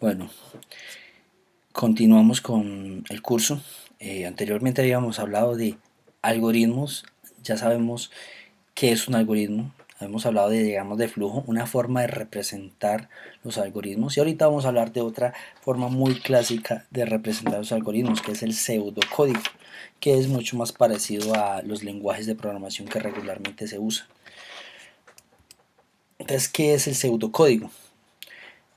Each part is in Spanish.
Bueno, continuamos con el curso. Anteriormente habíamos hablado de algoritmos. Ya sabemos qué es un algoritmo. Hemos hablado de diagramas de flujo, una forma de representar los algoritmos. Y ahorita vamos a hablar de otra forma muy clásica de representar los algoritmos, que es el pseudocódigo, que es mucho más parecido a los lenguajes de programación que regularmente se usan. Entonces, ¿qué es el pseudocódigo?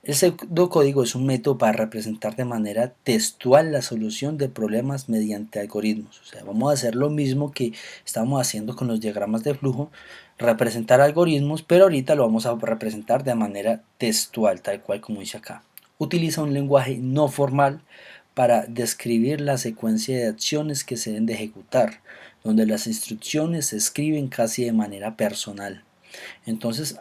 El pseudocódigo es un método para representar de manera textual la solución de problemas mediante algoritmos. O sea, vamos a hacer lo mismo que estamos haciendo con los diagramas de flujo, representar algoritmos, pero ahorita lo vamos a representar de manera textual, tal cual como dice acá. Utiliza un lenguaje no formal para describir la secuencia de acciones que se deben de ejecutar, donde las instrucciones se escriben casi de manera personal. Entonces,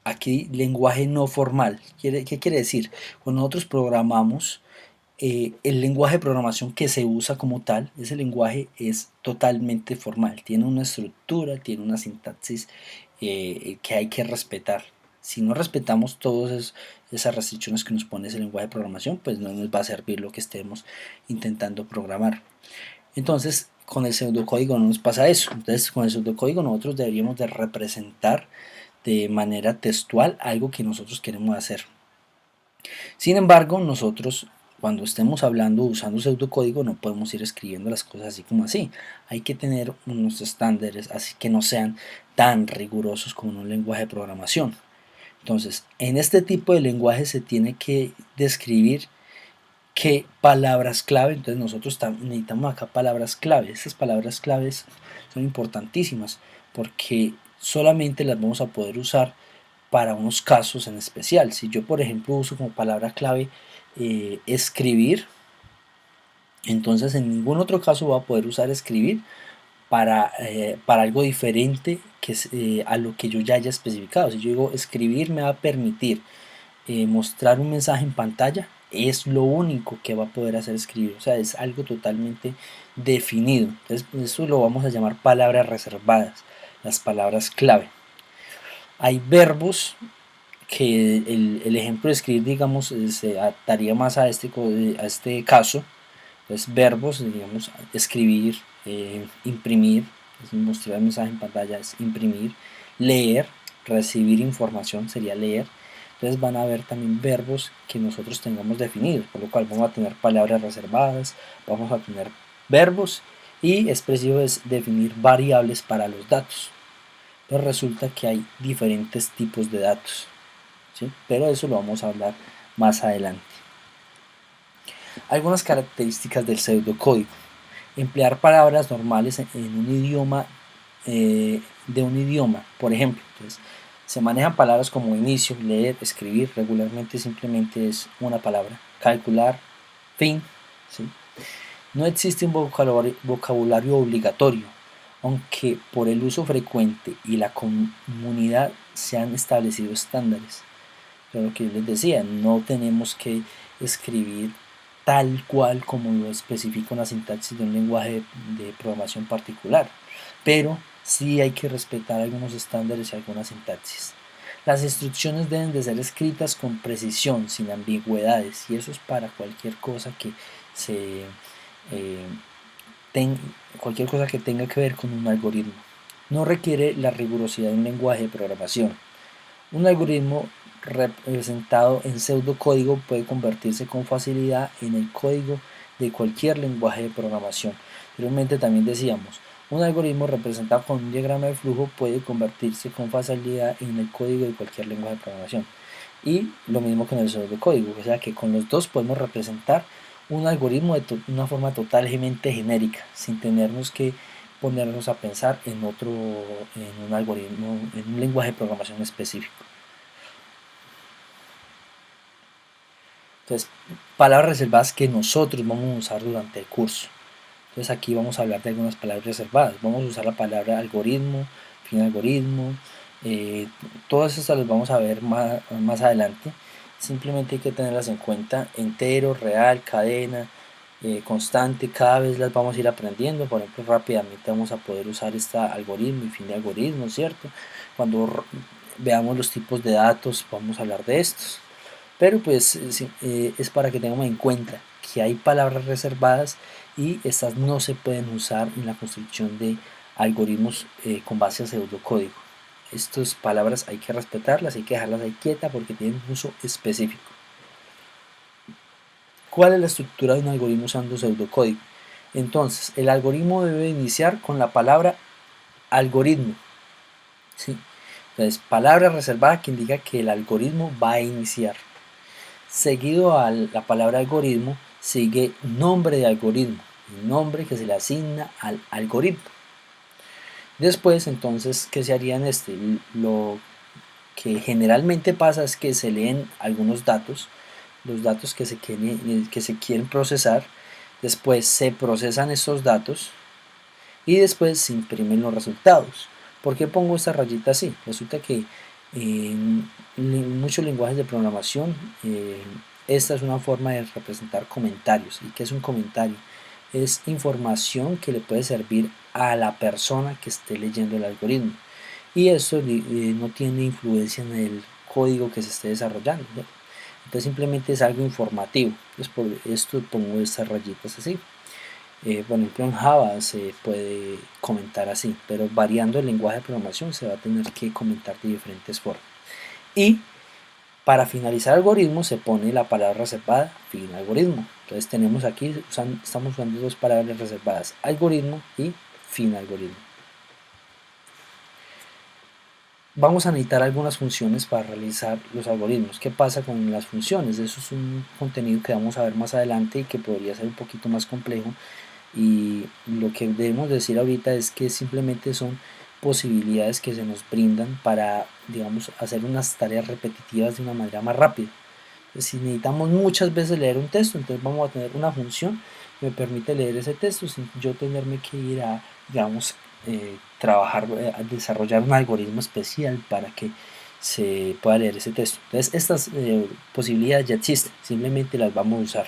aquí lenguaje no formal. ¿Qué quiere decir? Cuando nosotros programamos, el lenguaje de programación que se usa como tal, ese lenguaje es totalmente formal. Tiene una estructura, tiene una sintaxis que hay que respetar. Si no respetamos todas esas restricciones que nos pone ese lenguaje de programación, pues no nos va a servir lo que estemos intentando programar. Entonces, con el pseudocódigo no nos pasa eso. Entonces, con el pseudocódigo nosotros deberíamos de representar de manera textual algo que nosotros queremos hacer. Sin embargo, nosotros cuando estemos hablando usando pseudocódigo no podemos ir escribiendo las cosas así como así. Hay que tener unos estándares así que no sean tan rigurosos como en un lenguaje de programación. Entonces, en este tipo de lenguaje se tiene que describir qué palabras clave. Entonces nosotros necesitamos acá palabras clave. Estas palabras claves son importantísimas porque solamente las vamos a poder usar para unos casos en especial. Si yo, por ejemplo, uso como palabra clave escribir, entonces en ningún otro caso voy a poder usar escribir para algo diferente que a lo que yo ya haya especificado. Si yo digo escribir me va a permitir mostrar un mensaje en pantalla, es lo único que va a poder hacer escribir. O sea, es algo totalmente definido. Entonces, eso lo vamos a llamar palabras reservadas, las palabras clave. Hay verbos que el ejemplo de escribir, digamos, se adaptaría más a este caso. Entonces, verbos, digamos, escribir, imprimir, es mostrar el mensaje en pantalla, es imprimir, leer, recibir información, sería leer. Entonces van a haber también verbos que nosotros tengamos definidos, por lo cual vamos a tener palabras reservadas, vamos a tener verbos y es preciso definir variables para los datos. Entonces resulta que hay diferentes tipos de datos, ¿sí? Pero eso lo vamos a hablar más adelante. Algunas características del pseudocódigo. Emplear palabras normales en un idioma de un idioma, por ejemplo. Entonces, se manejan palabras como inicio, leer, escribir, regularmente simplemente es una palabra. Calcular, fin, ¿sí? No existe un vocabulario obligatorio, aunque por el uso frecuente y la comunidad se han establecido estándares. Pero lo que yo les decía, no tenemos que escribir tal cual como lo especifica una sintaxis de un lenguaje de programación particular, pero sí hay que respetar algunos estándares y algunas sintaxis. Las instrucciones deben de ser escritas con precisión, sin ambigüedades, y eso es para cualquier cosa que se eh, ten, cualquier cosa que tenga que ver con un algoritmo. No requiere la rigurosidad de un lenguaje de programación. Un algoritmo representado en pseudocódigo puede convertirse con facilidad en el código de cualquier lenguaje de programación. Anteriormente también decíamos, un algoritmo representado con un diagrama de flujo puede convertirse con facilidad en el código de cualquier lenguaje de programación. Y lo mismo con el pseudocódigo, o sea que con los dos podemos representar un algoritmo de una forma totalmente genérica, sin tenernos que ponernos a pensar en en un algoritmo, en un lenguaje de programación específico. Entonces, palabras reservadas que nosotros vamos a usar durante el curso. Entonces aquí vamos a hablar de algunas palabras reservadas. Vamos a usar la palabra algoritmo, fin algoritmo. Todas estas las vamos a ver más adelante. Simplemente hay que tenerlas en cuenta. Entero, real, cadena, constante. Cada vez las vamos a ir aprendiendo. Por ejemplo, rápidamente vamos a poder usar este algoritmo y fin de algoritmo, ¿cierto? Cuando veamos los tipos de datos, vamos a hablar de estos. pero pues es para que tengamos en cuenta que hay palabras reservadas y estas no se pueden usar en la construcción de algoritmos con base a pseudocódigo. Estas palabras hay que respetarlas, hay que dejarlas ahí quietas porque tienen un uso específico. ¿Cuál es la estructura de un algoritmo usando pseudocódigo? Entonces, el algoritmo debe iniciar con la palabra algoritmo, ¿sí? Entonces, palabra reservada que indica que el algoritmo va a iniciar. Seguido a la palabra algoritmo, sigue nombre de algoritmo, el nombre que se le asigna al algoritmo. Después, entonces, ¿qué se haría en este? Lo que generalmente pasa es que se leen algunos datos, los datos que se quieren procesar, después se procesan estos datos y después se imprimen los resultados. ¿Por qué pongo esta rayita así? Resulta que en muchos lenguajes de programación esta es una forma de representar comentarios. ¿Y qué es un comentario? Es información que le puede servir a la persona que esté leyendo el algoritmo y eso no tiene influencia en el código que se esté desarrollando, ¿no? Entonces simplemente es algo informativo. Entonces por esto pongo estas rayitas así. Por ejemplo, en Java se puede comentar así, pero variando el lenguaje de programación se va a tener que comentar de diferentes formas. Y para finalizar algoritmo se pone la palabra reservada fin algoritmo. Entonces tenemos aquí, estamos usando dos palabras reservadas, algoritmo y fin algoritmo. Vamos a necesitar algunas funciones para realizar los algoritmos. ¿Qué pasa con las funciones? Eso es un contenido que vamos a ver más adelante y que podría ser un poquito más complejo. Y lo que debemos decir ahorita es que simplemente son posibilidades que se nos brindan para, digamos, hacer unas tareas repetitivas de una manera más rápida. Si necesitamos muchas veces leer un texto, entonces vamos a tener una función que me permite leer ese texto sin yo tenerme que ir a, digamos, trabajar, a desarrollar un algoritmo especial para que se pueda leer ese texto. Entonces estas posibilidades ya existen, simplemente las vamos a usar.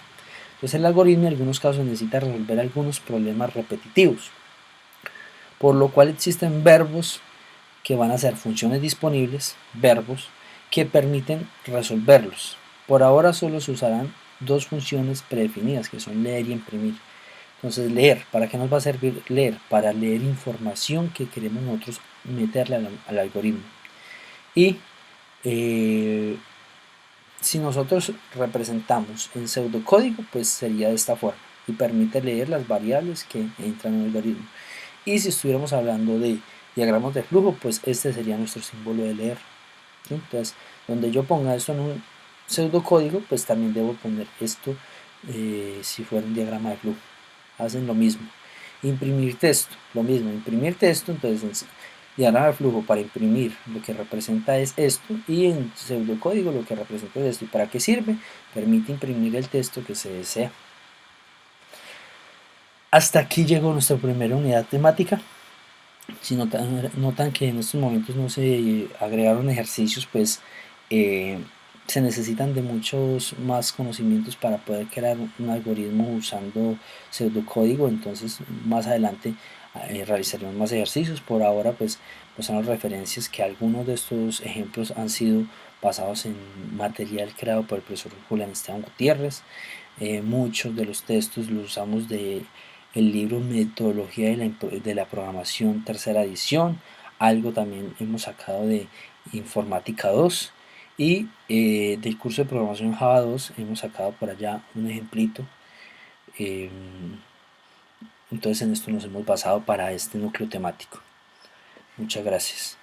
Entonces el algoritmo en algunos casos necesita resolver algunos problemas repetitivos, por lo cual existen verbos que van a ser funciones disponibles, verbos que permiten resolverlos. Por ahora solo se usarán dos funciones predefinidas que son leer y imprimir. Entonces leer, ¿para qué nos va a servir leer? Para leer información que queremos nosotros meterle al algoritmo. Y si nosotros representamos en pseudocódigo, pues sería de esta forma y permite leer las variables que entran en el algoritmo. Y si estuviéramos hablando de diagramas de flujo, pues este sería nuestro símbolo de leer, ¿sí? Entonces, donde yo ponga esto en un pseudocódigo, pues también debo poner esto si fuera un diagrama de flujo. Hacen lo mismo. Imprimir texto, lo mismo. Imprimir texto, entonces diagrama de flujo para imprimir lo que representa es esto y en pseudocódigo lo que representa es esto. ¿Y para qué sirve? Permite imprimir el texto que se desea. Hasta aquí llegó nuestra primera unidad temática. Si notan que en estos momentos no se agregaron ejercicios, pues se necesitan de muchos más conocimientos para poder crear un algoritmo usando pseudocódigo. Entonces más adelante realizaremos más ejercicios. Por ahora pues son las referencias que algunos de estos ejemplos han sido basados en material creado por el profesor Julián Esteban Gutiérrez. Muchos de los textos los usamos de el libro Metodología de la Programación tercera edición, algo también hemos sacado de Informática 2 y del curso de programación Java 2 hemos sacado por allá un ejemplito. Entonces en esto nos hemos basado para este núcleo temático. Muchas gracias.